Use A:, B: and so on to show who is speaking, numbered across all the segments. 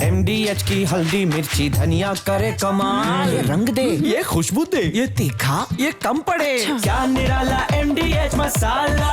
A: MDH की हल्दी मिर्ची धनिया करे कमाल।
B: ये रंग दे,
A: ये खुशबू दे,
B: ये तीखा,
A: ये कम पड़े। क्या निराला MDH मसाला।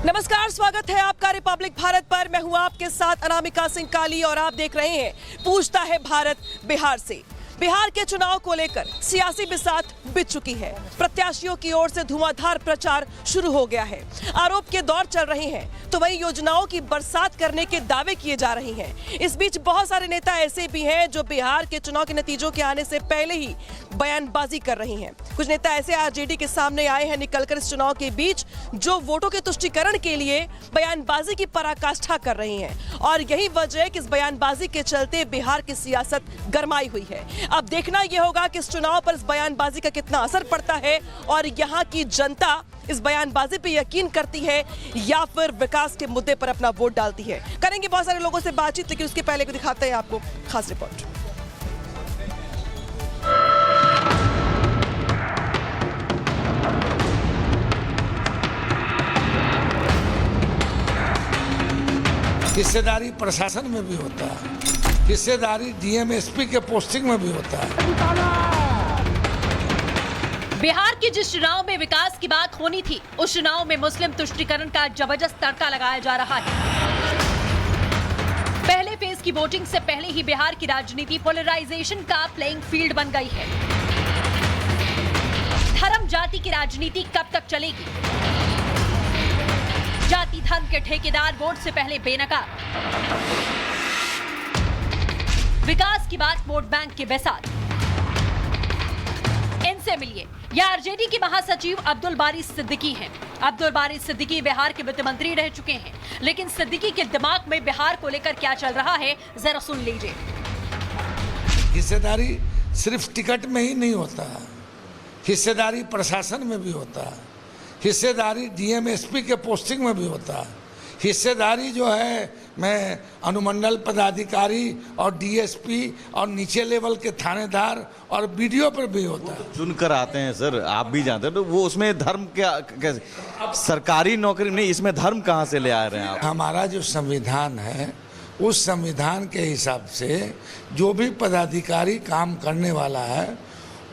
C: नमस्कार, स्वागत है आपका रिपब्लिक भारत पर। मैं हूं आपके साथ अनामिका सिंह काली और आप देख रहे हैं पूछता है भारत बिहार से। बिहार के चुनाव को लेकर सियासी बिसात बिछ चुकी है। प्रत्याशियों की ओर से धुआंधार प्रचार शुरू हो गया है। आरोप के दौर चल रहे हैं तो वहीं योजनाओं की बरसात करने के दावे किए जा रहे हैं। इस बीच बहुत सारे नेता ऐसे भी हैं जो बिहार के चुनाव के नतीजों के आने से पहले ही बयानबाजी कर रही हैं। कुछ नेता ऐसे आरजेडी के सामने आए हैं निकलकर इस चुनाव के बीच, जो वोटों के तुष्टीकरण के लिए बयानबाजी की पराकाष्ठा कर रही हैं। और यही वजह है कि इस बयानबाजी के चलते बिहार की सियासत गरमाई हुई है। अब देखना यह होगा कि इस चुनाव पर इस बयानबाजी का कितना असर पड़ता है और यहाँ की जनता इस बयानबाजी पे यकीन करती है या फिर विकास के मुद्दे पर अपना वोट डालती है। करेंगे बहुत सारे लोगों से बातचीत, लेकिन उसके पहले को दिखाते हैं आपको खास रिपोर्ट।
D: हिस्सेदारी प्रशासन में भी होता है, हिस्सेदारी डीएम एसपी के पोस्टिंग में भी होता है।
E: बिहार के जिस चुनाव में विकास की बात होनी थी, उस चुनाव में मुस्लिम तुष्टीकरण का जबरदस्त तड़का लगाया जा रहा है। पहले फेज की वोटिंग से पहले ही बिहार की राजनीति पोलराइजेशन का प्लेइंग फील्ड बन गई है। धर्म जाति की राजनीति कब तक चलेगी? जाति धर्म के ठेकेदार वोट से पहले बेनकाब। विकास की बात वोट बैंक के बेसाथ। इनसे मिलिए, यह आरजेडी की महासचिव अब्दुल बारी सिद्दीकी हैं। अब्दुल बारी सिद्दीकी बिहार के वित्त मंत्री रह चुके हैं, लेकिन सिद्दीकी के दिमाग में बिहार को लेकर क्या चल रहा है, जरा सुन लीजिए।
D: हिस्सेदारी सिर्फ टिकट में ही नहीं होता है, हिस्सेदारी प्रशासन में भी होता है, हिस्सेदारी डीएम एसपी के पोस्टिंग में भी होता है, हिस्सेदारी जो है मैं अनुमंडल पदाधिकारी और डीएसपी और नीचे लेवल के थानेदार और बीडीओ पर भी होता है।
F: चुनकर आते हैं सर, आप भी जानते हैं, तो वो उसमें धर्म क्या कैसे सरकारी नौकरी नहीं, इसमें धर्म कहाँ से ले आ रहे हैं आप?
D: हमारा जो संविधान है उस संविधान के हिसाब से जो भी पदाधिकारी काम करने वाला है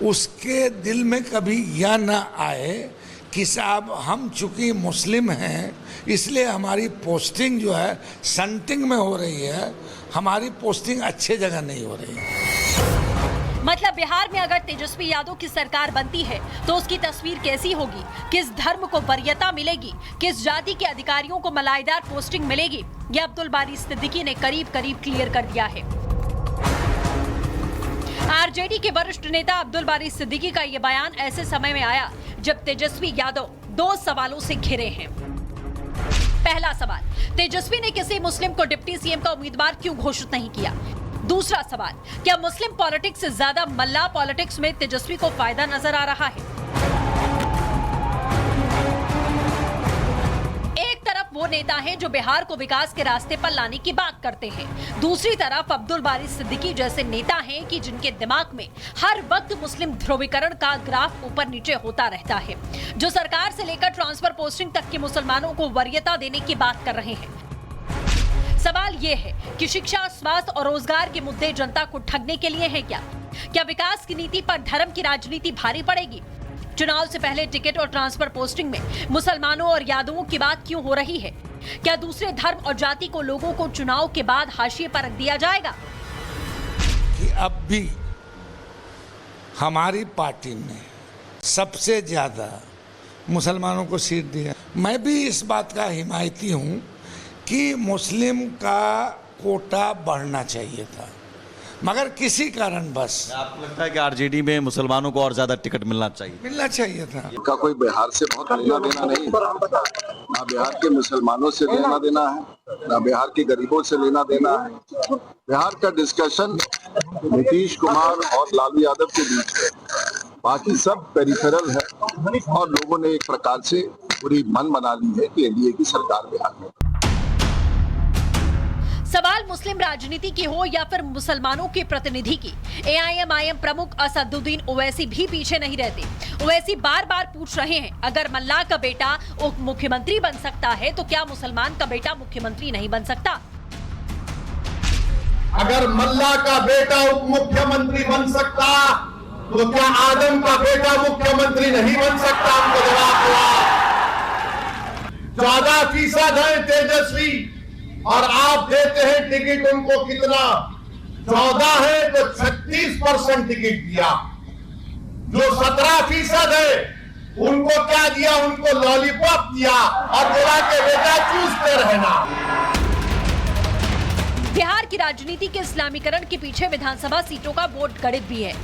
D: उसके दिल में कभी यह ना आए कि साहब हम चूंकि मुस्लिम हैं इसलिए हमारी पोस्टिंग जो है संटिंग में हो रही है, हमारी पोस्टिंग अच्छे जगह नहीं हो रही है।
E: मतलब बिहार में अगर तेजस्वी यादव की सरकार बनती है तो उसकी तस्वीर कैसी होगी? किस धर्म को वरीयता मिलेगी? किस जाति के अधिकारियों को मलाईदार पोस्टिंग मिलेगी? यह अब्दुल बारी सिद्दीकी ने करीब करीब क्लियर कर दिया है। आरजेडी के वरिष्ठ नेता अब्दुल बारी सिद्दीकी का यह बयान ऐसे समय में आया जब तेजस्वी यादव दो सवालों से घिरे हैं। पहला सवाल, तेजस्वी ने किसी मुस्लिम को डिप्टी सीएम का उम्मीदवार क्यों घोषित नहीं किया? दूसरा सवाल, क्या मुस्लिम पॉलिटिक्स से ज्यादा मल्ला पॉलिटिक्स में तेजस्वी को फायदा नजर आ रहा है? वो नेता हैं जो बिहार को विकास के रास्ते पर लाने की बात करते हैं। दूसरी तरफ अब्दुल बारी सिद्दीकी जैसे नेता हैं कि जिनके दिमाग में हर वक्त मुस्लिम ध्रुवीकरण का ग्राफ ऊपर नीचे होता रहता है, जो सरकार से लेकर ट्रांसफर पोस्टिंग तक के मुसलमानों को वरीयता देने की बात कर रहे हैं। सवाल ये है कि शिक्षा, स्वास्थ्य और रोजगार के मुद्दे जनता को ठगने के लिए हैं क्या विकास की नीति पर धर्म की राजनीति भारी पड़ेगी? चुनाव से पहले टिकट और ट्रांसफर पोस्टिंग में मुसलमानों और यादवों की बात क्यों हो रही है? क्या दूसरे धर्म और जाति को लोगों को चुनाव के बाद हाशिए पर रख दिया जाएगा?
D: कि अब भी हमारी पार्टी ने सबसे ज्यादा मुसलमानों को सीट दी है। मैं भी इस बात का हिमायती हूं कि मुस्लिम का कोटा बढ़ना चाहिए था, मगर किसी कारण बस।
F: आपको लगता है कि आरजेडी में मुसलमानों को और ज्यादा टिकट मिलना चाहिए
D: था?
G: इनका कोई बिहार से बहुत लेना देना नहीं, ना बिहार के मुसलमानों से लेना देना है, ना बिहार के गरीबों से लेना देना है। बिहार का डिस्कशन नीतीश कुमार और लालू यादव के बीच है, बाकी सब पेरिफेरल है और लोगों ने एक प्रकार से पूरी मन बना ली है कि एनडीए की सरकार बिहार में।
E: सवाल सवाल मुस्लिम राजनीति की हो या फिर मुसलमानों के प्रतिनिधि की, AIM प्रमुख असदुद्दीन ओवैसी भी पीछे नहीं रहते। ओवैसी बार बार पूछ रहे हैं, अगर मल्लाह का बेटा उप मुख्यमंत्री बन सकता है तो क्या मुसलमान का बेटा मुख्यमंत्री नहीं बन सकता?
B: अगर मल्लाह का बेटा उप मुख्यमंत्री बन सकता तो क्या आदम का बेटा मुख्यमंत्री नहीं बन सकता? उनको जवाब दिया। 14% है तेजस्वी और आप देते हैं टिकट उनको कितना? 14 है तो 36% टिकट दिया। जो 17% है उनको क्या दिया? उनको लॉलीपॉप दिया और बोला कि बेटा चूसते रहना।
E: बिहार की राजनीति के इस्लामीकरण के पीछे विधानसभा सीटों का वोट गणित भी है।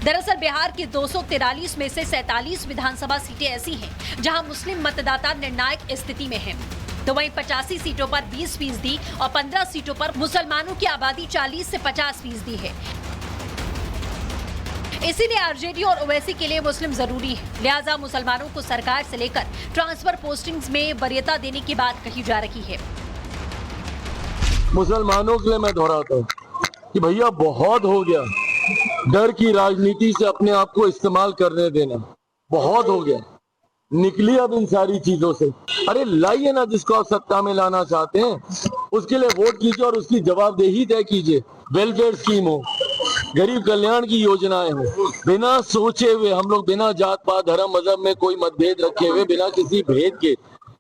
E: दरअसल बिहार की 243 में से 47 विधानसभा सीटें ऐसी हैं जहां मुस्लिम मतदाता निर्णायक स्थिति में हैं, तो वहीं 85 सीटों पर 20% और 15 सीटों पर मुसलमानों की आबादी 40 से 50% है। इसीलिए आरजेडी और ओवैसी के लिए मुस्लिम जरूरी है। लिहाजा मुसलमानों को सरकार से लेकर ट्रांसफर पोस्टिंग्स में वरीयता देने की बात कही जा रही है।
H: मुसलमानों के लिए मैं दोहराता हूँ कि भैया बहुत हो गया, डर की राजनीति से अपने आप को इस्तेमाल करने देना बहुत हो गया। निकली अब इन सारी चीजों से। अरे लाइए ना, जिसको आप सत्ता में लाना चाहते हैं उसके लिए वोट कीजिए और उसकी जवाबदेही तय कीजिए। वेलफेयर स्कीम हो, गरीब कल्याण की योजनाएं हो, बिना सोचे हुए हम लोग बिना जात पात धर्म मजहब में कोई मतभेद रखे हुए बिना किसी भेद के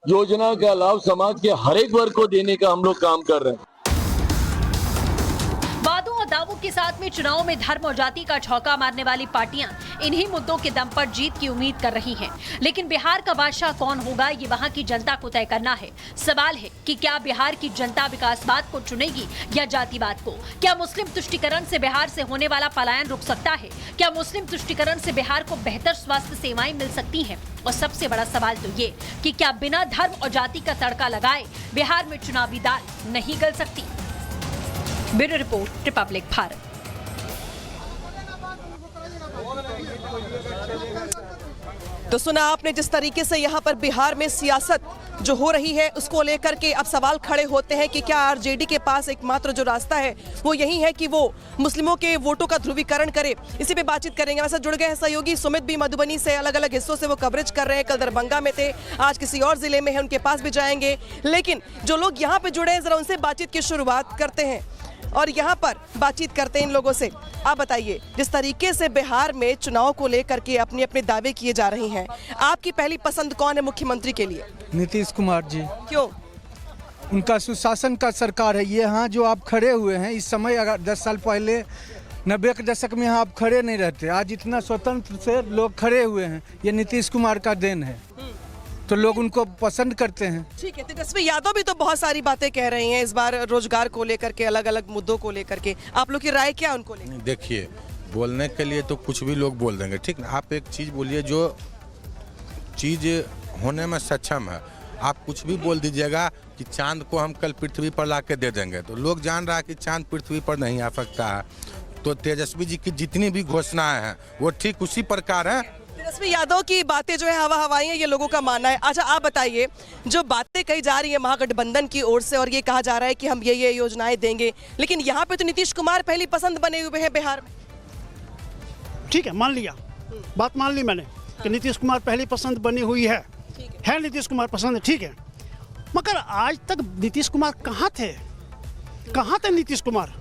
H: योजना का लाभ समाज के हर एक वर्ग को देने का हम लोग काम कर रहे हैं।
E: वादों और दावों के साथ में चुनाव में धर्म और जाति का छौका मारने वाली पार्टियां इन्हीं मुद्दों के दम पर जीत की उम्मीद कर रही हैं। लेकिन बिहार का बादशाह कौन होगा, ये वहां की जनता को तय करना है। सवाल है कि क्या बिहार की जनता विकासवाद को चुनेगी या जातिवाद को? क्या मुस्लिम तुष्टीकरण से बिहार से होने वाला पलायन रुक सकता है? क्या मुस्लिम तुष्टीकरण से बिहार को बेहतर स्वास्थ्य सेवाएं मिल सकती हैं? और सबसे बड़ा सवाल तो ये कि क्या बिना धर्म और जाति का तड़का लगाए बिहार में चुनावी दाल नहीं गल सकती? Bureau report, Republic Bharat.
C: तो सुना आपने जिस तरीके से यहाँ पर बिहार में सियासत जो हो रही है उसको लेकर के अब सवाल खड़े होते हैं कि क्या आरजेडी के पास एकमात्र जो रास्ता है वो यही है कि वो मुस्लिमों के वोटों का ध्रुवीकरण करे। इसी पे बातचीत करेंगे। वैसे जुड़ गए हैं सहयोगी सुमित भी मधुबनी से, अलग अलग हिस्सों से वो कवरेज कर रहे हैं। कल दरभंगा में थे, आज किसी और जिले में है, उनके पास भी जाएंगे। लेकिन जो लोग यहाँ पे जुड़े हैं जरा उनसे बातचीत की शुरुआत करते हैं और यहाँ पर बातचीत करते हैं इन लोगों से। आप बताइए, जिस तरीके से बिहार में चुनाव को लेकर के अपने अपने दावे किए जा रहे हैं, आपकी पहली पसंद कौन है मुख्यमंत्री के लिए?
I: नीतीश कुमार जी।
C: क्यों?
I: उनका सुशासन का सरकार है। ये यहाँ जो आप खड़े हुए हैं इस समय, अगर 10 साल पहले 90 के दशक में यहाँ आप खड़े नहीं रहते। आज इतना स्वतंत्र से लोग खड़े हुए हैं, ये नीतीश कुमार का देन है, तो लोग उनको पसंद करते हैं।
C: ठीक है। तेजस्वी यादव भी तो बहुत सारी बातें कह रही हैं इस बार रोजगार को लेकर के, अलग अलग मुद्दों को लेकर के। आप लोग की राय क्या उनको लेकर?
J: देखिए, बोलने के लिए तो कुछ भी लोग बोल देंगे, ठीक ना। आप एक चीज़ बोलिए जो चीज़ होने में सक्षम है। आप कुछ भी बोल दीजिएगा कि चांद को हम कल पृथ्वी पर ला के दे देंगे, तो लोग जान रहा है कि चांद पृथ्वी पर नहीं आ सकता है। तो तेजस्वी जी की जितनी भी घोषणाएं हैं वो ठीक उसी प्रकार है।
C: तेजस्वी यादव की बातें जो है हवा हवाई है, ये लोगों का मानना है। अच्छा आप बताइए, जो बातें कही जा रही है महागठबंधन की ओर से और ये कहा जा रहा है कि हम ये योजनाएं देंगे, लेकिन यहाँ पे तो नीतीश कुमार पहली पसंद बने हुए हैं बिहार में।
K: ठीक है, मान लिया, बात मान ली मैंने कि नीतीश कुमार पहली पसंद बनी हुई है नीतीश कुमार पसंद है, ठीक है। मगर आज तक नीतीश कुमार कहाँ थे नीतीश कुमार?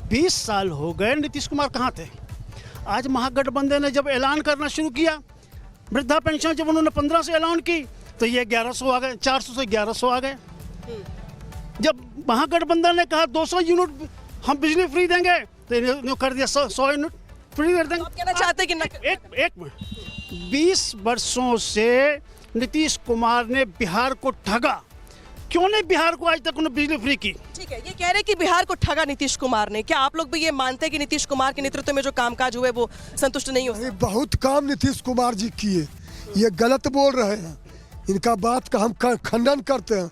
K: 20 साल हो गए, नीतीश कुमार कहाँ थे? आज महागठबंधन ने जब ऐलान करना शुरू किया, वृद्धा पेंशन जब उन्होंने 15 से ऐलान की तो ये 1100 आ गए, 400 से 1100 आ गए। जब महागठबंधन ने कहा 200 यूनिट हम बिजली फ्री देंगे तो इन्होंने कर दिया 100 यूनिट फ्री कर देंगे।
C: कहना चाहते हैं कि
K: एक मिनट, 20 वर्षों से नीतीश कुमार ने बिहार को ठगा, क्यों नहीं बिहार को आज तक उन्होंने बिजली फ्री की?
C: ठीक है, ये कह रहे कि बिहार को ठगा नीतीश कुमार ने। क्या आप लोग भी ये मानते हैं कि नीतीश कुमार के नेतृत्व में जो कामकाज हुए वो संतुष्ट नहीं हो?
L: बहुत काम नीतीश कुमार जी किए, ये गलत बोल रहे हैं, इनका बात का हम खंडन करते हैं।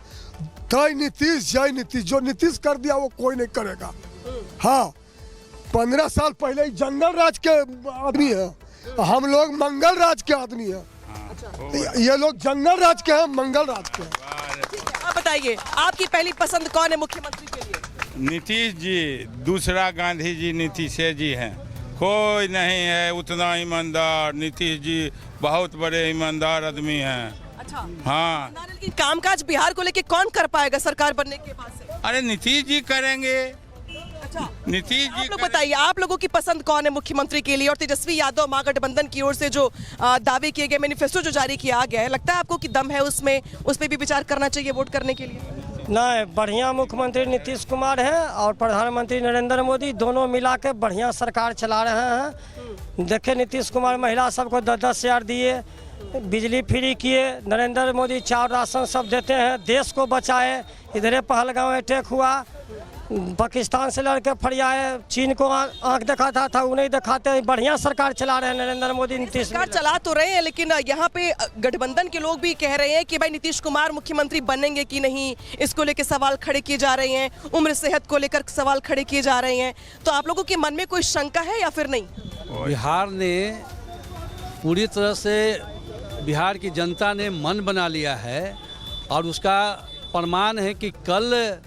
L: तय नीतीश जय नीतीश, जो नीतीश कर दिया वो कोई नहीं करेगा। हाँ, 15 साल पहले जंगल राज के आदमी है, हम लोग मंगल राज के आदमी है। ये लोग जंगल राज के हैं, मंगल राज के हैं।
C: आप बताइए, आपकी पहली पसंद कौन है मुख्यमंत्री के लिए?
J: नीतीश जी दूसरा गांधी जी नीतीश जी हैं, कोई नहीं है उतना ईमानदार। नीतीश जी बहुत बड़े ईमानदार आदमी हैं।
C: अच्छा
J: हाँ,
C: लेकिन कामकाज बिहार को लेके कौन कर पाएगा सरकार बनने के बाद से?
J: अरे नीतीश जी करेंगे।
C: अच्छा
J: नीतीश जी
C: आप लोग बताइए, आप लोगों की पसंद कौन है मुख्यमंत्री के लिए? और तेजस्वी यादव महागठबंधन की ओर से जो दावे किए गए, मैनिफेस्टो जो जारी किया गया है, लगता है आपको कि दम है उसमें? उस पर भी विचार करना चाहिए वोट करने के लिए?
M: नहीं, बढ़िया मुख्यमंत्री नीतीश कुमार हैं और प्रधानमंत्री नरेंद्र मोदी, दोनों मिला के बढ़िया सरकार चला रहे हैं। देखे नीतीश कुमार महिला सबको 10-10 हज़ार दिए, बिजली फ्री किए, नरेंद्र मोदी चावल राशन सब देते हैं, देश को बचाए। इधरे पहलगांव अटैक हुआ, पाकिस्तान से लड़के फरियाए, चीन को आंख दिखाता था उन्हें दिखाते हैं। बढ़िया सरकार चला रहे हैं नरेंद्र मोदी, नीतीश
C: सरकार चला तो रहे हैं, लेकिन यहाँ पे गठबंधन के लोग भी कह रहे हैं कि भाई नीतीश कुमार मुख्यमंत्री बनेंगे कि नहीं, इसको लेकर सवाल खड़े किए जा रहे हैं। उम्र सेहत को लेकर सवाल खड़े किए जा रहे हैं। तो आप लोगों के मन में कोई शंका है या फिर नहीं?
N: बिहार ने पूरी तरह से, बिहार की जनता ने मन बना लिया है और उसका प्रमाण है कि कल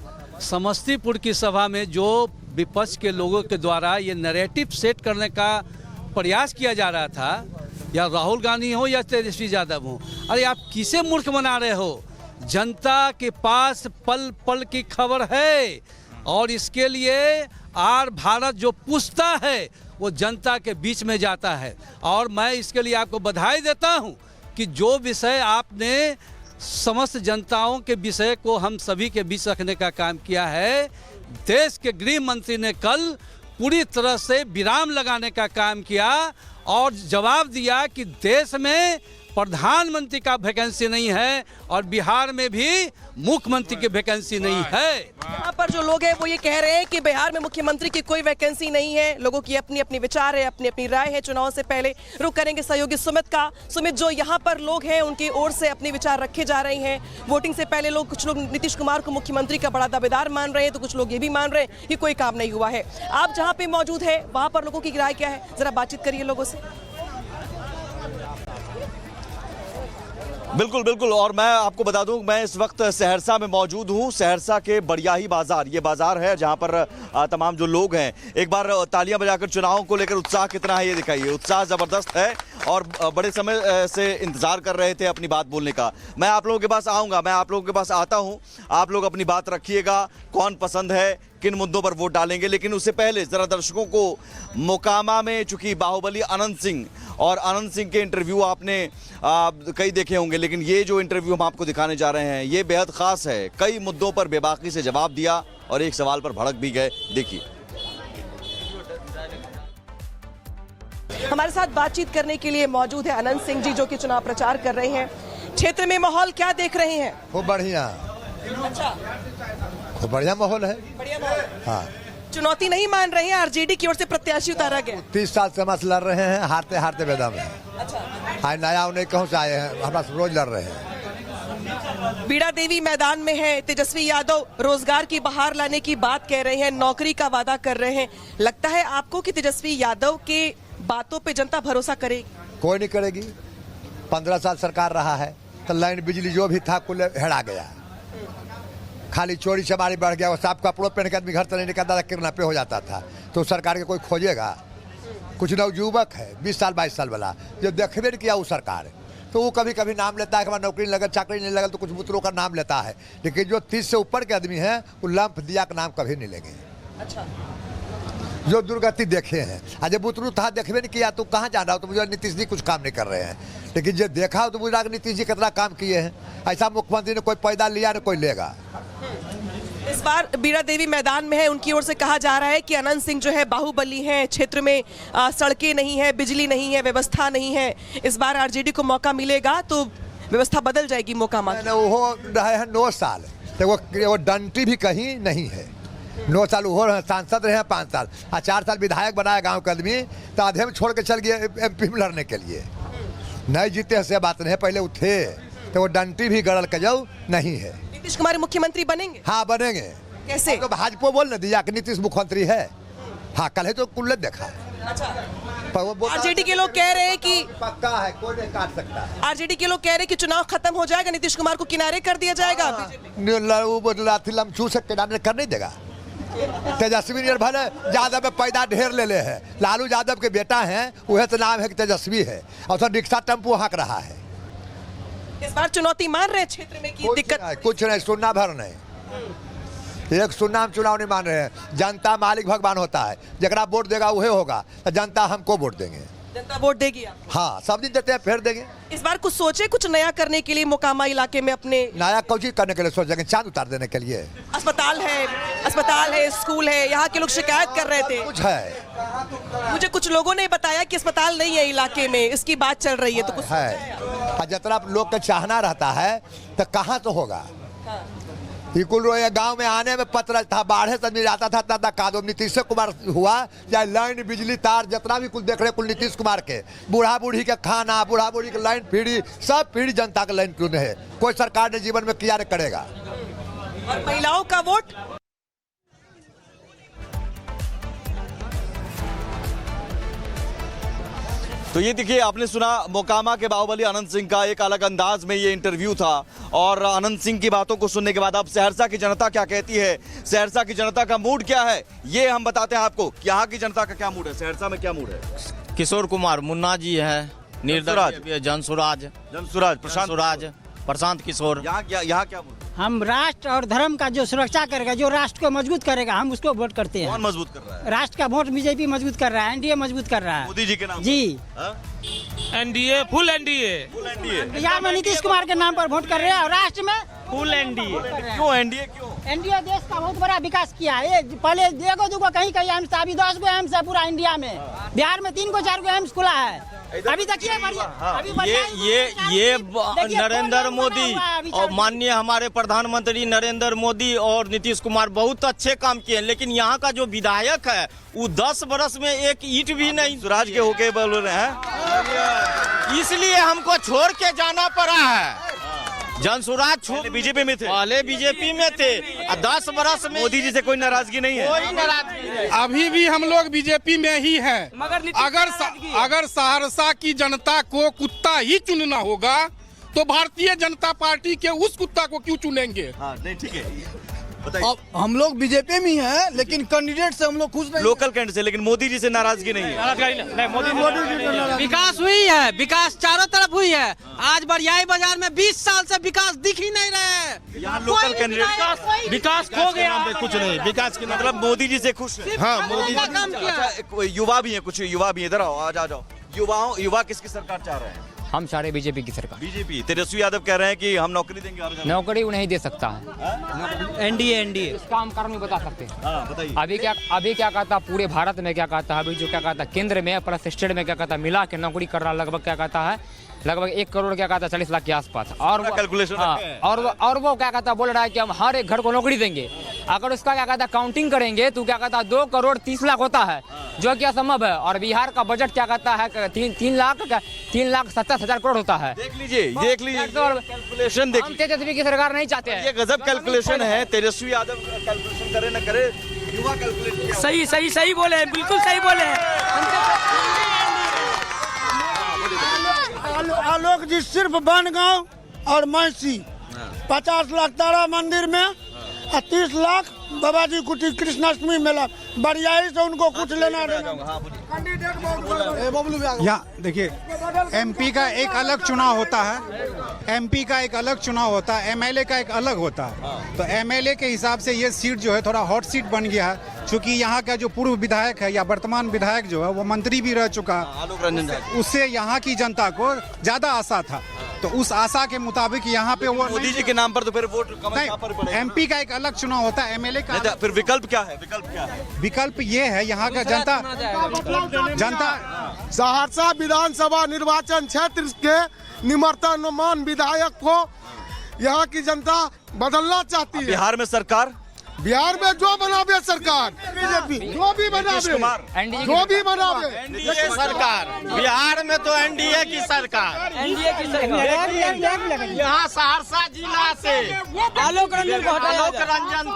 N: समस्तीपुर की सभा में जो विपक्ष के लोगों के द्वारा ये नैरेटिव सेट करने का प्रयास किया जा रहा था, या राहुल गांधी हो या तेजस्वी यादव हो, अरे आप किसे मूर्ख बना रहे हो? जनता के पास पल पल की खबर है और इसके लिए आर भारत जो पूछता है वो जनता के बीच में जाता है। और मैं इसके लिए आपको बधाई देता हूँ कि जो विषय आपने समस्त जनताओं के विषय को हम सभी के बीच रखने का काम किया है, देश के गृह मंत्री ने कल पूरी तरह से विराम लगाने का काम किया और जवाब दिया कि देश में प्रधानमंत्री का वैकेंसी नहीं है और बिहार में भी मुख्यमंत्री की वैकेंसी नहीं है।
C: यहाँ पर जो लोग हैं वो ये कह रहे हैं कि बिहार में मुख्यमंत्री की कोई वैकेंसी नहीं है। लोगों की अपनी अपनी विचार है, अपनी अपनी राय है। चुनाव से पहले रुक करेंगे सहयोगी सुमित का। सुमित, जो यहाँ पर लोग हैं उनकी ओर से अपने विचार रखे जा रहे हैं। वोटिंग से पहले कुछ लोग नीतीश कुमार को मुख्यमंत्री का बड़ा दावेदार मान रहे हैं, तो कुछ लोग ये भी मान रहे हैं कि कोई काम नहीं हुआ है। आप जहाँ पे मौजूद है वहाँ पर लोगों की राय क्या है, जरा बातचीत करिए लोगों से।
F: बिल्कुल बिल्कुल, और मैं आपको बता दूं मैं इस वक्त सहरसा में मौजूद हूं। सहरसा के बड़ियाही बाजार, ये बाजार है जहां पर तमाम जो लोग हैं, एक बार तालियां बजाकर चुनाव को लेकर उत्साह कितना है ये दिखाइए। उत्साह जबरदस्त है और बड़े समय से इंतजार कर रहे थे अपनी बात बोलने का। मैं आप लोगों के पास आऊंगा, मैं आप लोगों के पास आता हूं, आप लोग अपनी बात रखिएगा, कौन पसंद है, किन मुद्दों पर वोट डालेंगे। लेकिन उससे पहले जरा दर्शकों को मोकामा में चूंकि बाहुबली अनंत सिंह और अनंत सिंह के इंटरव्यू आपने कई देखे होंगे, लेकिन ये जो इंटरव्यू हम आपको दिखाने जा रहे हैं ये बेहद खास है। कई मुद्दों पर बेबाकी से जवाब दिया और एक सवाल पर भड़क भी गए। देखिए,
C: हमारे साथ बातचीत करने के लिए मौजूद है अनंत सिंह जी, जो कि चुनाव प्रचार कर रहे हैं। क्षेत्र में माहौल क्या देख रहे हैं?
O: खूब बढ़िया।
C: अच्छा,
O: खूब बढ़िया माहौल है।
C: बढ़िया माहौल।
O: हाँ,
C: चुनौती नहीं मान रहे हैं? आरजेडी की ओर से प्रत्याशी उतारा गया।
O: 30 साल से हम लड़ रहे हैं, हारते हारते बेदम है।
C: अच्छा,
O: आज नया उन्हें कहूँ से आए हैं, हमारा रोज लड़ रहे हैं।
C: बीड़ा देवी मैदान में है। तेजस्वी यादव रोजगार की बहार लाने की बात कह रहे हैं, नौकरी का वादा कर रहे हैं। लगता है आपको कि तेजस्वी यादव के बातों पे जनता भरोसा करेगी?
O: कोई नहीं करेगी। 15 साल सरकार रहा है तो लाइन बिजली जो भी था कुल हेड़ा गया। खाली चोरी चमारी बढ़ गया। वो साफ कपड़ों पहन के आदमी घर से नहीं निकलता था, किरना पे हो जाता था। तो सरकार के कोई खोजेगा? कुछ नवयुवक है 20 साल 22 साल वाला जो देखबे नहीं किया वो सरकार, तो वो कभी कभी नाम लेता है कि हमारा नौकरी लगा, चाकरी नहीं लगा, तो कुछ बुतरों का नाम लेता है। लेकिन जो 30 से ऊपर के आदमी हैं वो लंफ दिया का नाम कभी नहीं लेंगे।
C: अच्छा,
O: जो दुर्गति देखे हैं, आज जब बुतरू था देखबे नहीं किया तो कहाँ जाना हो? तो मुझे नीतीश जी कुछ काम नहीं कर रहे हैं, लेकिन जो देखा हो तो मुझे नीतीश जी कितना काम किए हैं। ऐसा मुख्यमंत्री ने कोई पैदा लिया न कोई लेगा।
C: इस बार बीड़ा देवी मैदान में है, उनकी ओर से कहा जा रहा है कि अनंत सिंह जो है बाहुबली है, क्षेत्र में सड़कें नहीं है, बिजली नहीं है, व्यवस्था नहीं है। इस बार आरजेडी को मौका मिलेगा तो व्यवस्था बदल जाएगी। मौका
O: वो रहे हैं 9 साल, तो वो डंटी भी कहीं नहीं है। 9 साल वो सांसद रहे हैं, 5 साल और 4 साल विधायक बनाया गांव के आदमी, तो आधे में छोड़ के चल गए MP में लड़ने के लिए। नहीं जीते से बात नहीं है, पहले वो थे, तो वो डंटी भी गड़ल के जाओ नहीं है।
C: नीतीश कुमार मुख्यमंत्री बनेंगे?
O: हाँ बनेंगे।
C: कैसे?
O: तो भाजपा बोल न दिया कि नीतीश मुख्यमंत्री है। हाँ, कल है तो कुल्लत देखा।
C: अच्छा, आरजेडी के लोग कह रहे हैं कि
O: पक्का है, कोई नहीं काट सकता है।
C: आरजेडी के लोग कह रहे हैं कि चुनाव खत्म हो जाएगा, नीतीश कुमार को किनारे कर दिया जाएगा।
O: लाठी लमचू से किनारे कर नहीं देगा। तेजस्वी निर्भर यादव में पैदा ढेर ले ले है, लालू यादव के बेटा हैं, वह तो नाम है कि तेजस्वी है, और तो रिक्शा टेम्पू हाँक रहा है।
C: इस बार चुनौती मान रहे क्षेत्र में की दिक्कत?
O: कुछ नहीं, सुनना भर नहीं, एक सुनना हम चुनाव नहीं मान रहे हैं। जनता मालिक भगवान होता है, जरा वोट देगा वही होगा, तो जनता हमको वोट देंगे।
C: जनता वोट देगी आप?
O: हाँ, सब दिन देते हैं, फिर देंगे।
C: इस बार कुछ सोचे कुछ नया करने के लिए मोकामा इलाके में अपने?
O: नया कोशिश करने के लिए सोचेंगे, चांद उतार देने के लिए।
C: अस्पताल है, स्कूल है, यहाँ के लोग शिकायत कर रहे थे।
O: कुछ है,
C: मुझे कुछ लोगों ने बताया कि अस्पताल नहीं है इलाके में, इसकी बात चल रही है, तो कुछ
O: है। और जितना लोग का चाहना रहता है तो कहाँ तो होगा। कुल गांव में आने में पत्र था, बाढ़े से नहीं आता था तब कादो। नीतीश कुमार हुआ, चाहे लाइन बिजली तार जितना भी कुल देख रहे कुल नीतीश कुमार के। बूढ़ा बूढ़ी के खाना, बूढ़ा बूढ़ी के लाइन पीढ़ी, सब पीढ़ी जनता के लाइन क्यों है, कोई सरकार ने जीवन में किया नहीं करेगा।
C: और महिलाओं का वोट?
F: तो ये देखिए, आपने सुना मोकामा के बाहुबली अनंत सिंह का एक अलग अंदाज में ये इंटरव्यू था। और अनंत सिंह की बातों को सुनने के बाद अब सहरसा की जनता क्या कहती है, सहरसा की जनता का मूड क्या है, ये हम बताते हैं आपको। यहाँ की जनता का क्या मूड है, सहरसा में क्या मूड है?
P: किशोर कुमार, मुन्ना जी है, निर्दलीय जनसुराज, प्रशांत किशोर।
F: यहाँ क्या मूड?
Q: हम राष्ट्र और धर्म का जो सुरक्षा करेगा, जो राष्ट्र को मजबूत करेगा, हम उसको वोट करते हैं।
F: कौन मजबूत कर रहा है?
Q: राष्ट्र का वोट बीजेपी मजबूत कर रहा है, एनडीए मजबूत कर रहा है।
F: मोदी जी के नाम?
Q: जी,
F: एनडीए, फुल एनडीए।
Q: बिहार में नीतीश कुमार के नाम पर वोट कर रहे हैं और राष्ट्र में
F: फुल एनडीए। क्यों एनडीए? क्यों?
Q: एनडीए देश का बहुत बड़ा विकास किया है। पहले देखो दुगो कहीं एम्स था, अभी 10 गो एम्स है पूरा इंडिया में। बिहार में 3 गो 4 गो एम्स खुला है। अभी देखिए
P: ये नरेंद्र मोदी और माननीय हमारे प्रधानमंत्री नरेंद्र मोदी और नीतीश कुमार बहुत अच्छे काम किए, लेकिन यहाँ का जो विधायक है वो 10 बरस में एक ईंट भी नहीं।
F: स्वराज के होके बोल रहे हैं,
P: इसलिए हमको छोड़ के जाना पड़ा है। जनसुराज छोड़
F: बीजेपी में थे,
P: पहले बीजेपी में थे, 10 बरस में
F: मोदी जी से कोई नाराजगी नहीं है?
P: कोई नाराजगी नहीं।
R: अभी भी हम लोग बीजेपी में ही हैं। अगर सहरसा की जनता को कुत्ता ही चुनना होगा तो भारतीय जनता पार्टी के उस कुत्ता को क्यों चुनेंगे?
F: नहीं, ठीक है।
I: अब हम लोग बीजेपी में हैं, लेकिन कैंडिडेट से हम लोग खुश नहीं।
F: लोकल कैंडिडेट से, लेकिन मोदी जी से नाराजगी नहीं है?
M: मोदी विकास हुई है, विकास चारों तरफ हुई है। आज बरियाई बाजार में 20 साल से विकास दिख ही नहीं रहा है।
F: यहाँ लोकल कैंडिडेट
P: विकास खो गया,
R: कुछ नहीं। विकास के
F: मतलब मोदी जी से खुश है?
R: हाँ, मोदी
F: जी। युवा भी है, कुछ युवा भी है, इधर आओ, आ जाओ। युवा किसकी सरकार चाह रहे हैं?
S: हम चाह रहे बीजेपी की सरकार।
F: बीजेपी? तेजस्वी यादव कह रहे हैं कि हम नौकरी देंगे।
S: नौकरी वो नहीं दे सकता है।
M: एनडीए
S: इसका हम कारण नहीं बता सकते।
F: बताइए।
S: अभी क्या कहता, पूरे भारत में क्या कहता है, अभी जो क्या कहता केंद्र में प्लस स्टेट में क्या कहता मिला के नौकरी कर रहा लगभग क्या कहता है, लगभग 1 करोड़ क्या कहता 40 लाख के आसपास। और वो क्या कहता बोल रहा है कि हम हर एक घर को नौकरी देंगे। अगर उसका क्या कहता काउंटिंग करेंगे तो क्या कहता 2 करोड़ 30 लाख होता है, जो कि असंभव है। और बिहार का बजट क्या कहता है 3 लाख 70 हजार करोड़ होता है।
F: देख लीजिए कैलकुलेशन।
S: हम तेजस्वी की सरकार नहीं चाहते हैं।
F: ये गजब कैलकुलेशन है। तेजस्वी यादव कैलकुलेशन करे न करे, युवा कैलकुलेट।
M: सही बोले, बिल्कुल सही बोले।
T: आलोक जी सिर्फ बनगांव और मैसी 50 लाख तारा मंदिर में और 30 लाख बाबा जी कुटी कृष्णाष्टमी मेला। बरियाई से उनको कुछ लेना
U: यहाँ देखिए, एमपी का एक अलग चुनाव होता है, एमपी का एक अलग चुनाव होता है, एमएलए का एक अलग होता है। तो एमएलए के हिसाब से ये सीट जो है थोड़ा हॉट सीट बन गया है, क्योंकि यहाँ का जो पूर्व विधायक है या वर्तमान विधायक जो है वो मंत्री भी रह चुका है। उससे यहाँ की जनता को ज्यादा आशा था, तो उस आशा के मुताबिक यहाँ पे वो
F: मोदी जी के नाम पर तो फिर वोट
U: एमपी का एक अलग चुनाव होता है, एमएलए का।
F: फिर विकल्प क्या है?
U: विकल्प ये है यहाँ का जनता
L: सहरसा विधानसभा निर्वाचन क्षेत्र के निवर्तमान विधायक को यहाँ की जनता बदलना चाहती है।
F: बिहार में सरकार,
L: बिहार में जो बनावे सरकार, जो भी बनावे
P: एनडीए सरकार। बिहार में तो एनडीए की सरकार। यहाँ सहरसा जिला से आलोक रंजन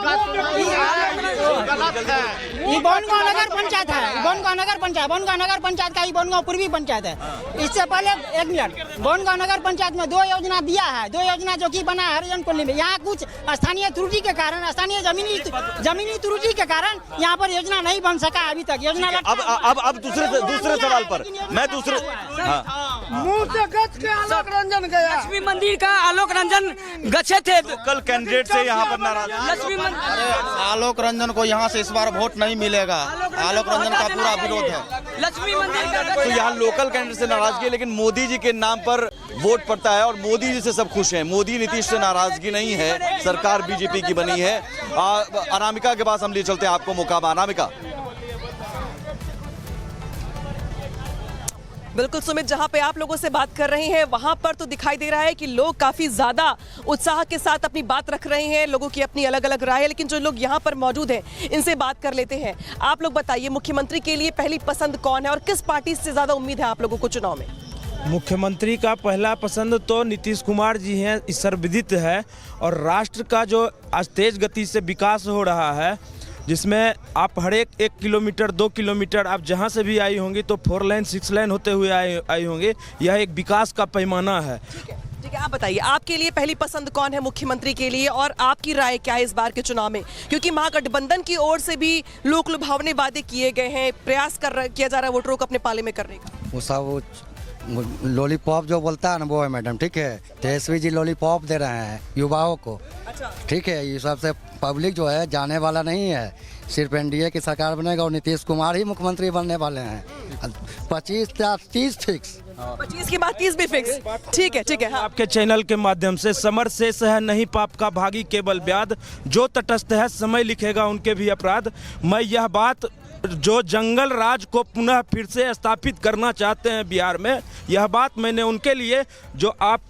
Q: ये बनगांव नगर पंचायत है, बनगांव नगर पंचायत का ये बनगांव पूर्वी पंचायत है। इससे पहले 1 मिनट, बनगांव नगर पंचायत में 2 योजना दिया है, 2 योजना जो कि बना है हरिजन कॉलोनी में। यहाँ कुछ स्थानीय त्रुटि के कारण, स्थानीय जमीनी त्रुटि के कारण यहाँ पर योजना नहीं बन सका अभी तक। योजना
F: अब दूसरे सवाल पर मैं दूसरे
T: मुंह से गच के आलोक रंजन गया,
M: लक्ष्मी मंदिर का आलोक रंजन गच्छे थे,
F: कल कैंडिडेट से यहाँ पर नाराज।
M: लक्ष्मी
P: आलोक रंजन को यहाँ से इस बार वोट नहीं मिलेगा, आलोक रंजन का पूरा विरोध है।
M: लक्ष्मी मंदिर का
F: तो यहाँ लोकल कैंडिडेट से नाराजगी है, लेकिन मोदी जी के नाम पर वोट पड़ता है और मोदी जी से सब खुश हैं। मोदी नीतीश से नाराजगी नहीं है, सरकार बीजेपी की बनी है। अनामिका के पास हम ले चलते हैं आपको मुकाबला। अनामिका,
C: बिल्कुल सुमित, जहां पे आप लोगों से बात कर रहे हैं वहां पर तो दिखाई दे रहा है कि लोग काफी ज्यादा उत्साह के साथ अपनी बात रख रहे हैं। लोगों की अपनी अलग अलग राय है, लेकिन जो लोग यहां पर मौजूद हैं इनसे बात कर लेते हैं। आप लोग बताइए, मुख्यमंत्री के लिए पहली पसंद कौन है और किस पार्टी से ज्यादा उम्मीद है आप लोगों को चुनाव में?
A: मुख्यमंत्री का पहला पसंद तो नीतीश कुमार जी हैं, सर्वविदित है। और राष्ट्र का जो आज तेज गति से विकास हो रहा है, जिसमें आप हर एक 1 किलोमीटर 2 किलोमीटर आप जहां से भी आई होंगी तो 4 लाइन 6 लाइन होते हुए आई होंगी। यह एक विकास का पैमाना है।
C: ठीक है, आप बताइए आपके लिए पहली पसंद कौन है मुख्यमंत्री के लिए, और आपकी राय क्या है इस बार के चुनाव में? क्योंकि महागठबंधन की ओर से भी लोक लुभावने वादे किए गए हैं, प्रयास किया जा रहा है वोटरों को अपने पाले में करने का।
V: वो सब लॉलीपॉप जो बोलता है ना, वो है मैडम। ठीक है, तेजस्वी जी लॉलीपॉप दे रहे हैं युवाओं को। ठीक है, ये सबसे पब्लिक जो है जाने वाला नहीं है। सिर्फ एनडीए की सरकार बनेगा और नीतीश कुमार ही मुख्यमंत्री बनने वाले हैं। 25-30 फिक्स,
C: 25 के बाद 30 भी फिक्स। ठीक है, ठीक है। हाँ।
A: आपके चैनल के माध्यम से समर शेष है नहीं पाप का भागी केवल व्याध, जो तटस्थ है समय लिखेगा उनके भी अपराध। मैं यह बात जो जंगल राज को पुनः फिर से स्थापित करना चाहते हैं बिहार में, यह बात मैंने उनके लिए, जो आप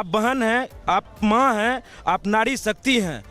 A: बहन हैं, आप माँ हैं, आप नारी शक्ति हैं।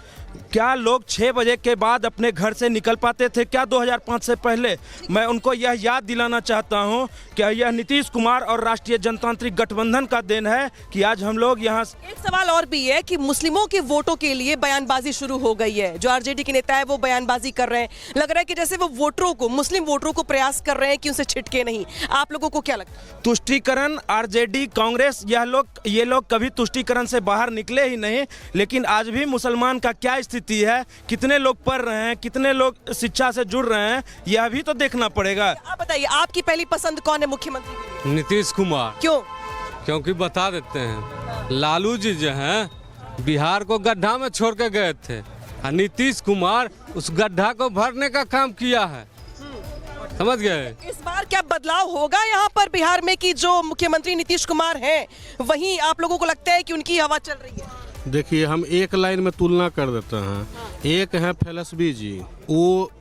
A: क्या लोग 6 बजे के बाद अपने घर से निकल पाते थे क्या 2005 से पहले? मैं उनको यह याद दिलाना चाहता हूं कि यह नीतीश कुमार और राष्ट्रीय जनतांत्रिक गठबंधन का देन है कि आज हम लोग यहाँ।
C: एक सवाल और भी है कि मुस्लिमों के वोटों के लिए बयानबाजी शुरू हो गई है। जो आरजेडी के नेता है वो बयानबाजी कर रहे हैं, लग रहा है कि जैसे वो वोटरों को, मुस्लिम वोटरों को प्रयास कर रहे हैं कि उनसे छिटके नहीं। आप लोगों को क्या लगता है?
A: तुष्टीकरण, आरजेडी, कांग्रेस, ये लोग कभी तुष्टीकरण से बाहर निकले ही नहीं। लेकिन आज भी मुसलमान का क्या स्थिति है, कितने लोग पढ़ रहे हैं, कितने लोग शिक्षा से जुड़ रहे हैं, यह भी तो देखना पड़ेगा।
C: आप बताइए आपकी पहली पसंद कौन है मुख्यमंत्री?
W: नीतीश कुमार।
C: क्यों?
W: क्योंकि बता देते हैं, लालू जी जो हैं बिहार को गड्ढा में छोड़ के गए थे और नीतीश कुमार उस गड्ढा को भरने का काम किया है। समझ गए?
C: इस बार क्या बदलाव होगा यहाँ पर बिहार में कि जो मुख्यमंत्री नीतीश कुमार हैं वहीं आप लोगों को लगता है कि उनकी हवा चल रही है?
W: देखिए, हम एक लाइन में तुलना कर देते हैं। एक है फैलसबी जी, वो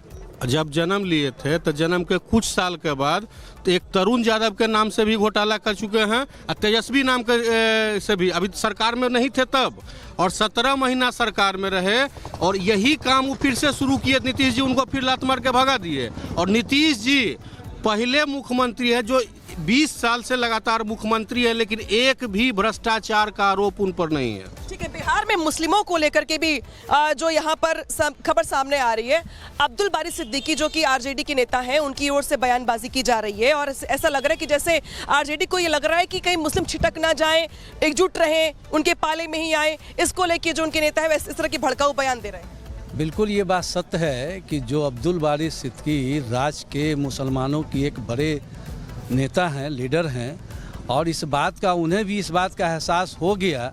W: जब जन्म लिए थे तो जन्म के कुछ साल के बाद तो एक तरुण यादव के नाम से भी घोटाला कर चुके हैं और तेजस्वी नाम के से भी अभी सरकार में नहीं थे तब, और 17 महीना सरकार में रहे और यही काम वो फिर से शुरू किए नीतीश जी, उनको फिर लात मार के भगा दिए। और नीतीश जी पहले मुख्यमंत्री है जो 20 साल से लगातार मुख्यमंत्री है, लेकिन एक भी भ्रष्टाचार का आरोप उन पर नहीं है।
C: ठीक है, बिहार में मुस्लिमों को लेकर के भी जो यहाँ पर खबर सामने आ रही है, अब्दुल बारी सिद्दीकी जो कि आरजेडी के नेता हैं, उनकी ओर से बयानबाजी की जा रही है और ऐसा लग रहा है कि जैसे आरजेडी को ये लग रहा है कि कहीं मुस्लिम छिटक ना जाए, एकजुट रहे, उनके पाले में ही आए। इसको लेके जो उनके नेता है इस तरह की भड़काऊ बयान दे रहे हैं।
N: बिल्कुल ये बात सत्य है कि जो अब्दुल बारी सिद्दीकी राज्य के मुसलमानों की एक बड़े नेता हैं, लीडर हैं, और इस बात का उन्हें भी इस बात का एहसास हो गया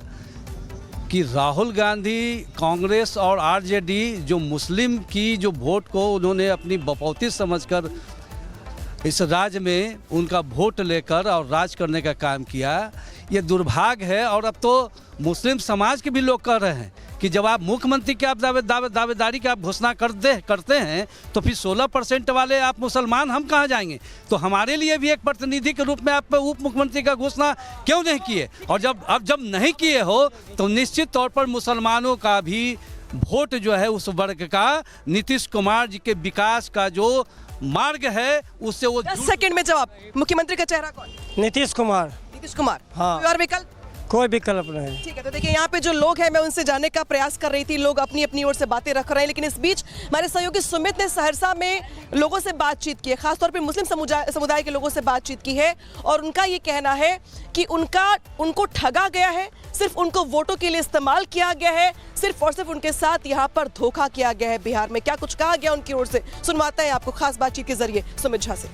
N: कि राहुल गांधी, कांग्रेस और आरजेडी जो मुस्लिम की जो वोट को उन्होंने अपनी बपौती समझकर इस राज्य में उनका वोट लेकर और राज करने का काम किया, ये दुर्भाग्य है। और अब तो मुस्लिम समाज के भी लोग कह रहे हैं कि जब आप मुख्यमंत्री की आप दावेदारी की आप घोषणा करते हैं तो फिर 16% वाले आप मुसलमान हम कहाँ जाएंगे? तो हमारे लिए भी एक प्रतिनिधि के रूप में आप उप मुख्यमंत्री का घोषणा क्यों नहीं किए? और जब नहीं किए हो तो निश्चित तौर पर मुसलमानों का भी वोट जो है उस वर्ग का नीतीश कुमार जी के विकास का जो मार्ग है उससे वो।
C: 10 सेकंड में जवाब। मुख्यमंत्री का चेहरा कौन?
M: नीतीश कुमार।
C: नीतीश कुमार।
M: हाँ।
C: और विकल्प?
M: कोई विकल्प नहीं।
C: ठीक है, तो देखिए यहाँ पे जो लोग हैं, मैं उनसे जानने का प्रयास कर रही थी, लोग अपनी अपनी ओर से बातें रख रहे हैं, लेकिन इस बीच हमारे सहयोगी सुमित ने सहरसा में लोगों से बातचीत की है, खासतौर पे मुस्लिम समुदाय के लोगों से बातचीत की है, और उनका ये कहना है कि उनको ठगा गया है, सिर्फ उनको वोटों के लिए इस्तेमाल किया गया है, सिर्फ और सिर्फ उनके साथ यहाँ पर धोखा किया गया है। बिहार में क्या कुछ कहा गया उनकी ओर से, सुनवाते हैं आपको खास बातचीत के जरिए सुमित झा से।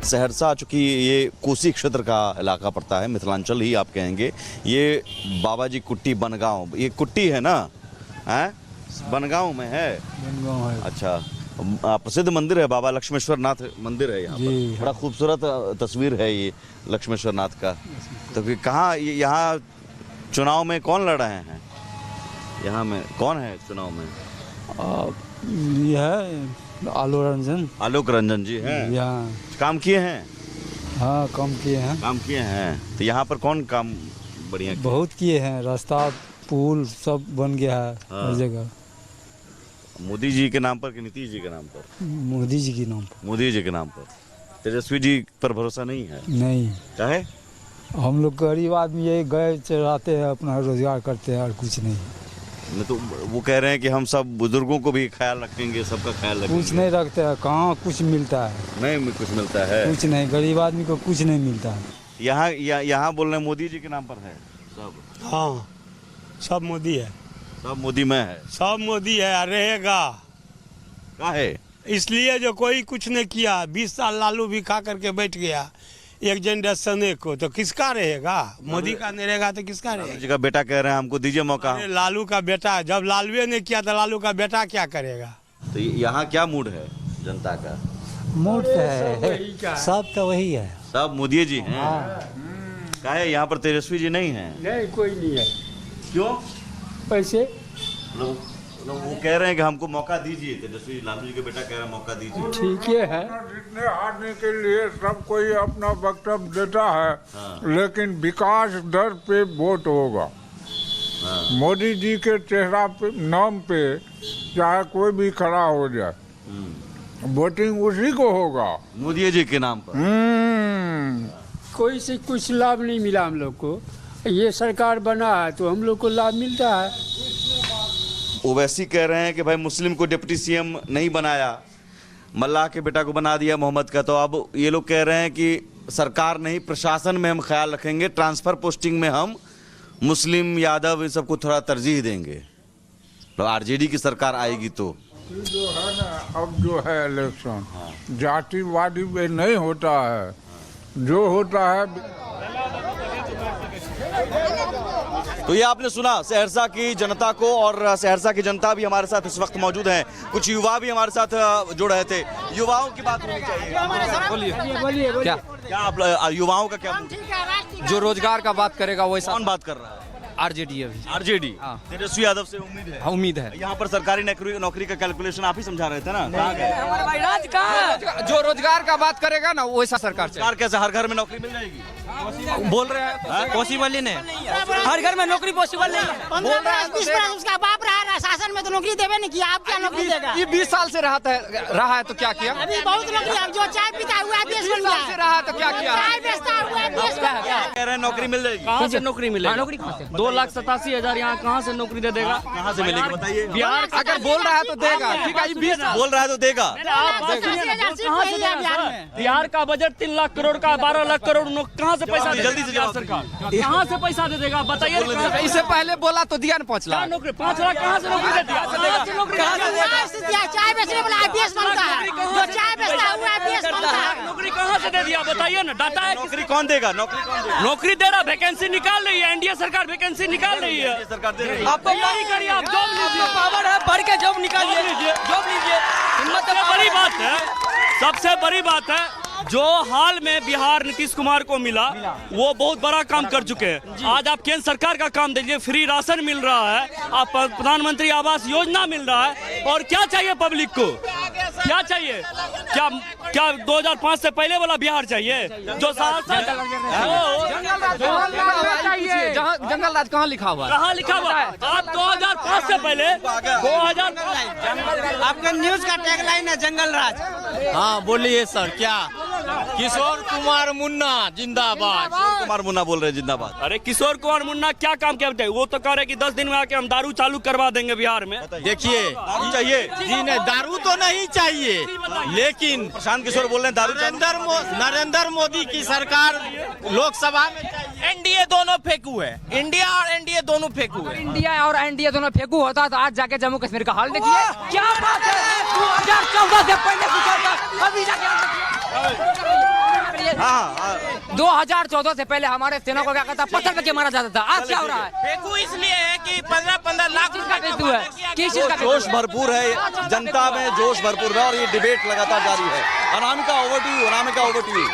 F: सहरसा चूंकि ये कोसी क्षेत्र का इलाका पड़ता है, मिथिलांचल ही आप कहेंगे, ये बाबाजी कुट्टी बनगांव, ये कुट्टी है ना, हैं बनगांव में है।
B: बनगांव है।
F: अच्छा, प्रसिद्ध मंदिर है, बाबा लक्ष्मेश्वर नाथ मंदिर है यहाँ पर, बड़ा खूबसूरत तस्वीर है ये लक्ष्मेश्वर नाथ का। तो कहाँ यहाँ चुनाव में कौन लड़ रहे हैं, यहाँ में कौन है चुनाव में?
B: ये है आलोक रंजन जी हैं। यहाँ
F: काम किए हैं?
B: हाँ, काम किए हैं।
F: काम किए हैं। तो यहाँ पर कौन काम बढ़िया किया?
B: बहुत किए हैं, रास्ता पुल सब बन गया है हर जगह।
F: मोदी जी के नाम पर कि नीतीश जी के नाम पर?
B: मोदी जी के नाम पर।
F: मोदी जी के नाम पर। तेजस्वी जी पर भरोसा नहीं है?
B: नहीं।
F: क्या है?
B: हम लोग गरीब आदमी ये गए चढ़ाते हैं, अपना रोजगार करते हैं और कुछ नहीं।
F: तो वो कह रहे हैं कि हम सब बुजुर्गों को भी ख्याल रखेंगे, सबका ख्याल रखेंगे।
B: कुछ नहीं रखते हैं, कहाँ कुछ मिलता है?
F: नहीं कुछ मिलता है,
B: कुछ नहीं, गरीब आदमी को कुछ नहीं मिलता है।
F: यहाँ बोल रहे हैं मोदी जी के नाम पर है सब।
D: हाँ, सब मोदी है,
F: सब मोदी में है,
D: सब मोदी है, रहेगा।
F: क्या है?
D: इसलिए जो कोई कुछ नहीं किया, 20 साल लालू भी खा करके बैठ गया एक जनरेशन को, तो किसका रहेगा? मोदी का नहीं रहेगा तो किसका रहेगा?
F: जी का बेटा कह रहे हैं हमको दीजिए मौका।
D: लालू का बेटा, जब लालू ने किया तो लालू का बेटा क्या करेगा?
F: तो यहाँ क्या मूड है जनता का?
B: मूड है सब तो वही है,
F: सब मोदी जी हैं। क्या है यहाँ पर तेजस्वी जी नहीं है?
B: नहीं, कोई नहीं है।
F: क्यों?
B: पैसे
F: वो कह रहे हैं कि हमको मौका दीजिए, तेजस्वी लालू जी के बेटा कह रहे हैं मौका दीजिए।
B: ठीक है,
G: जीतने हारने के लिए सब कोई अपना वक्तव्य देता है। हाँ। लेकिन विकास दर पे वोट होगा। हाँ। मोदी जी के चेहरा पे नाम पे चाहे कोई भी खड़ा हो जाए, वोटिंग उसी को होगा,
F: मोदी जी के नाम पर।
B: कोई से कुछ लाभ नहीं मिला हम लोग को, ये सरकार बना है तो हम लोग को लाभ मिलता है।
F: ओवैसी कह रहे हैं कि भाई मुस्लिम को डिप्टी सीएम नहीं बनाया, मल्लाह के बेटा को बना दिया मोहम्मद का, तो अब ये लोग कह रहे हैं कि सरकार नहीं, प्रशासन में हम ख्याल रखेंगे, ट्रांसफर पोस्टिंग में हम मुस्लिम यादव इन सबको थोड़ा तरजीह देंगे। तो आरजेडी की सरकार आएगी तो
G: जो है ना, अब जो है इलेक्शन जातिवादी में नहीं होता है, जो होता है।
F: तो ये आपने सुना सहरसा की जनता को, और सहरसा की जनता भी हमारे साथ इस वक्त मौजूद हैं, कुछ युवा भी हमारे साथ जुड़ रहे थे। युवाओं की बात होनी चाहिए।
B: बोलिए।
F: क्या आप युवाओं का क्या?
X: जो रोजगार का बात करेगा वैसा।
F: कौन बात कर रहा है?
X: आरजेडी अभी।
F: आरजेडी। तेजस्वी यादव से उम्मीद है?
X: हाँ, उम्मीद है।
F: यहाँ पर सरकारी नौकरी का कैलकुलेशन आप ही समझा रहे थे ना?
X: जो रोजगार का बात करेगा ना वैसा सरकार।
F: सरकार कैसे हर घर में नौकरी मिल जाएगी
X: बोल रहे हैं? पॉसिबल ही नहीं,
Q: हर घर में नौकरी पॉसिबल नहीं है। 15-20 उसका बाप रहा शासन में तो नौकरी देवे नहीं किया, आप क्या नौकरी देगा?
X: ये 20 साल से रहा है तो क्या किया?
Q: अभी बहुत नौकरी, जो चाय पीता हुआ 20 साल
X: से रहा है तो क्या किया?
Q: चाय बेचता हुआ 20
F: कह रहे हैं नौकरी मिल जाएगी।
Y: कहाँ से नौकरी मिलेगी? नौकरी 2,87,000 यहाँ कहाँ से नौकरी दे देगा?
F: कहाँ से मिलेगी बताइए?
X: बिहार अगर बोल रहा है तो देगा, ठीक है, 20
F: बोल रहा है तो देगा।
Y: बिहार का बजट 3 लाख करोड़ का, 12 लाख करोड़ कहाँ से पैसा? जल्दी से सरकार कहाँ से पैसा दे देगा बताइए?
X: इससे पहले बोला तो दिया ना 5 लाख।
Y: नौकरी 5 लाख कहाँ से नौकरी दे दिया?
Q: चाय बेचने वाला IPS बनता है, जो चाय बेचता हुआ IPS बनता है।
Y: नौकरी कहाँ से दे दिया बताइए ना? डाटा है।
F: नौकरी कौन देगा?
Y: नौकरी दे रहा, वैकेंसी निकाल रही है, एनडीए सरकार वैकेंसी निकाल रही है।
F: सरकार दे रही है।
Y: आपको यही करिए, आप जॉब लीजिए,
Q: पावर है, पढ़ के जॉब निकालिए, जॉब लीजिए।
Y: सबसे बड़ी बात है, सबसे बड़ी बात है, जो हाल में बिहार नीतीश कुमार को मिला वो बहुत बड़ा काम कर चुके हैं। आज आप केंद्र सरकार का काम देखिए, फ्री राशन मिल रहा है, आप प्रधानमंत्री आवास योजना मिल रहा है, और क्या चाहिए पब्लिक को? क्या चाहिए? क्या 2005 से पहले वाला बिहार चाहिए जो
X: जंगल राज कहाँ लिखा हुआ?
Y: कहाँ लिखा हुआ है? आप 2005 से पहले 2005
Q: आपका न्यूज का टैगलाइन है जंगल राज।
X: हाँ बोलिए सर, क्या
P: किशोर कुमार मुन्ना जिंदाबाद।
F: किशोर कुमार मुन्ना बोल रहे हैं जिंदाबाद।
Y: अरे किशोर कुमार मुन्ना क्या काम किया बताइए? वो तो कह रहे कि 10 दिन में आके हम दारू चालू करवा देंगे बिहार में।
P: देखिए
F: दारू चाहिए
P: जी, नहीं दारू तो नहीं चाहिए, लेकिन
F: प्रशांत किशोर बोल रहे हैं दारू
P: नरेंद्र मोदी की सरकार लोकसभा में
X: एनडीए दोनों फेंकू है, इंडिया और एनडीए दोनों फेंकू है। इंडिया और एनडीए दोनों फेंकू होता तो आज जाके जम्मू कश्मीर का हाल देखिए क्या बात है। 2014 से पहले अभी जाके 2014 से पहले हमारे सेना को क्या कहता पत्थर पे मारा जाता था। आज क्या हो रहा है?
P: फेंकू इसलिए है कि 15-15 लाख
X: का फेंकू है, किस चीज का
F: जोश भरपूर है जनता में, जोश भरपूर है और ये डिबेट लगातार जारी है। Anamika over to you, Anamika over to you.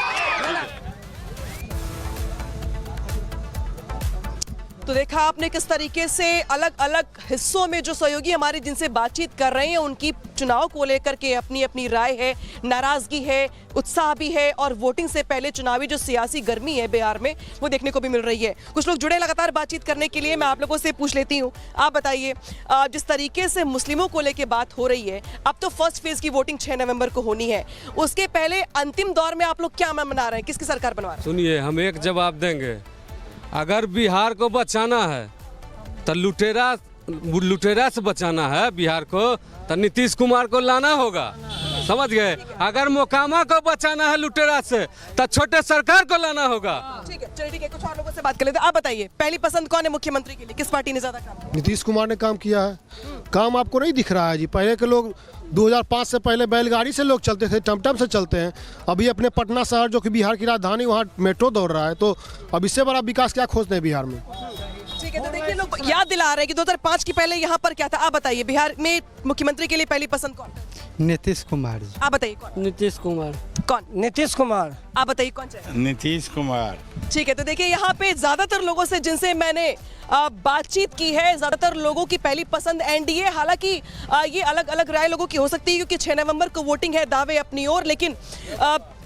C: तो देखा आपने किस तरीके से अलग अलग हिस्सों में जो सहयोगी हमारे जिनसे बातचीत कर रहे हैं उनकी चुनाव को लेकर के अपनी अपनी राय है, नाराजगी है, उत्साह भी है और वोटिंग से पहले चुनावी जो सियासी गर्मी है बिहार में वो देखने को भी मिल रही है। कुछ लोग जुड़े लगातार बातचीत करने के लिए, मैं आप लोगों से पूछ लेती हूँ। आप बताइए, जिस तरीके से मुस्लिमों को लेकर बात हो रही है, अब तो फर्स्ट फेज की वोटिंग 6 नवंबर को होनी है, उसके पहले अंतिम दौर में आप लोग क्या मना रहे हैं? किसकी सरकार बनवा रहे हैं?
E: सुनिए, हम एक जवाब देंगे। अगर बिहार को बचाना है तो लुटेरा से बचाना है बिहार को, तो नीतीश कुमार को लाना होगा, समझ गए। अगर मोकामा को बचाना है लुटेरा से तो छोटे सरकार को लाना होगा।
C: ठीक है, चलिए ठीक है, कुछ और लोगों से बात कर लेते हैं। आप बताइए, पहली पसंद कौन है मुख्यमंत्री के लिए? किस पार्टी ने ज्यादा काम किया?
H: नीतीश कुमार ने काम किया है। काम आपको नहीं दिख रहा है जी? पहले के लोग 2005 से पहले बैलगाड़ी से लोग चलते थे, टमटम से चलते हैं। अभी अपने पटना शहर जो कि बिहार की राजधानी, वहाँ मेट्रो दौड़ रहा है। तो अब इससे बड़ा विकास क्या खोजते हैं बिहार में?
C: ठीक है, तो देखिए लोग याद दिला रहे हैं कि 2005 की पहले यहाँ पर क्या था। आप बताइए, बिहार में मुख्यमंत्री के लिए पहली पसंद कौन?
I: नीतीश कुमार जी।
C: आप बताइए कौन?
M: नीतीश कुमार।
C: कौन?
M: नीतीश कुमार।
C: आप बताइए कौन चाहिए?
J: नीतीश कुमार।
C: ठीक है, तो देखिए यहाँ पे ज्यादातर लोगों से जिनसे मैंने बातचीत की है, ज्यादातर लोगों की पहली पसंद एनडीए। हालांकि ये अलग अलग राय लोगों की हो सकती है क्योंकि 6 नवंबर को वोटिंग है, दावे अपनी ओर। लेकिन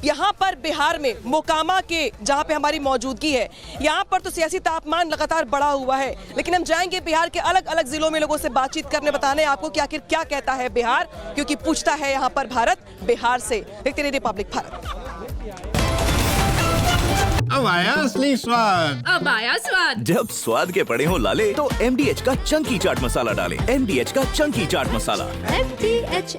C: यहाँ पर बिहार में मोकामा के जहाँ पे हमारी मौजूदगी है, यहाँ पर तो सियासी तापमान लगातार बढ़ा हुआ है। लेकिन हम जाएंगे बिहार के अलग अलग जिलों में लोगों से बातचीत करने, बताने आपको कि आखिर क्या कहता है बिहार, क्योंकि पूछता है यहाँ पर भारत बिहार से। देखते रहिए रिपब्लिक भारत।
K: अब आया असली स्वाद।
O: अब आया स्वाद।
Z: जब स्वाद के पड़े हो लाले तो MDH का चंकी चाट मसाला डालें। MDH का चंकी चाट मसाला।
O: MDH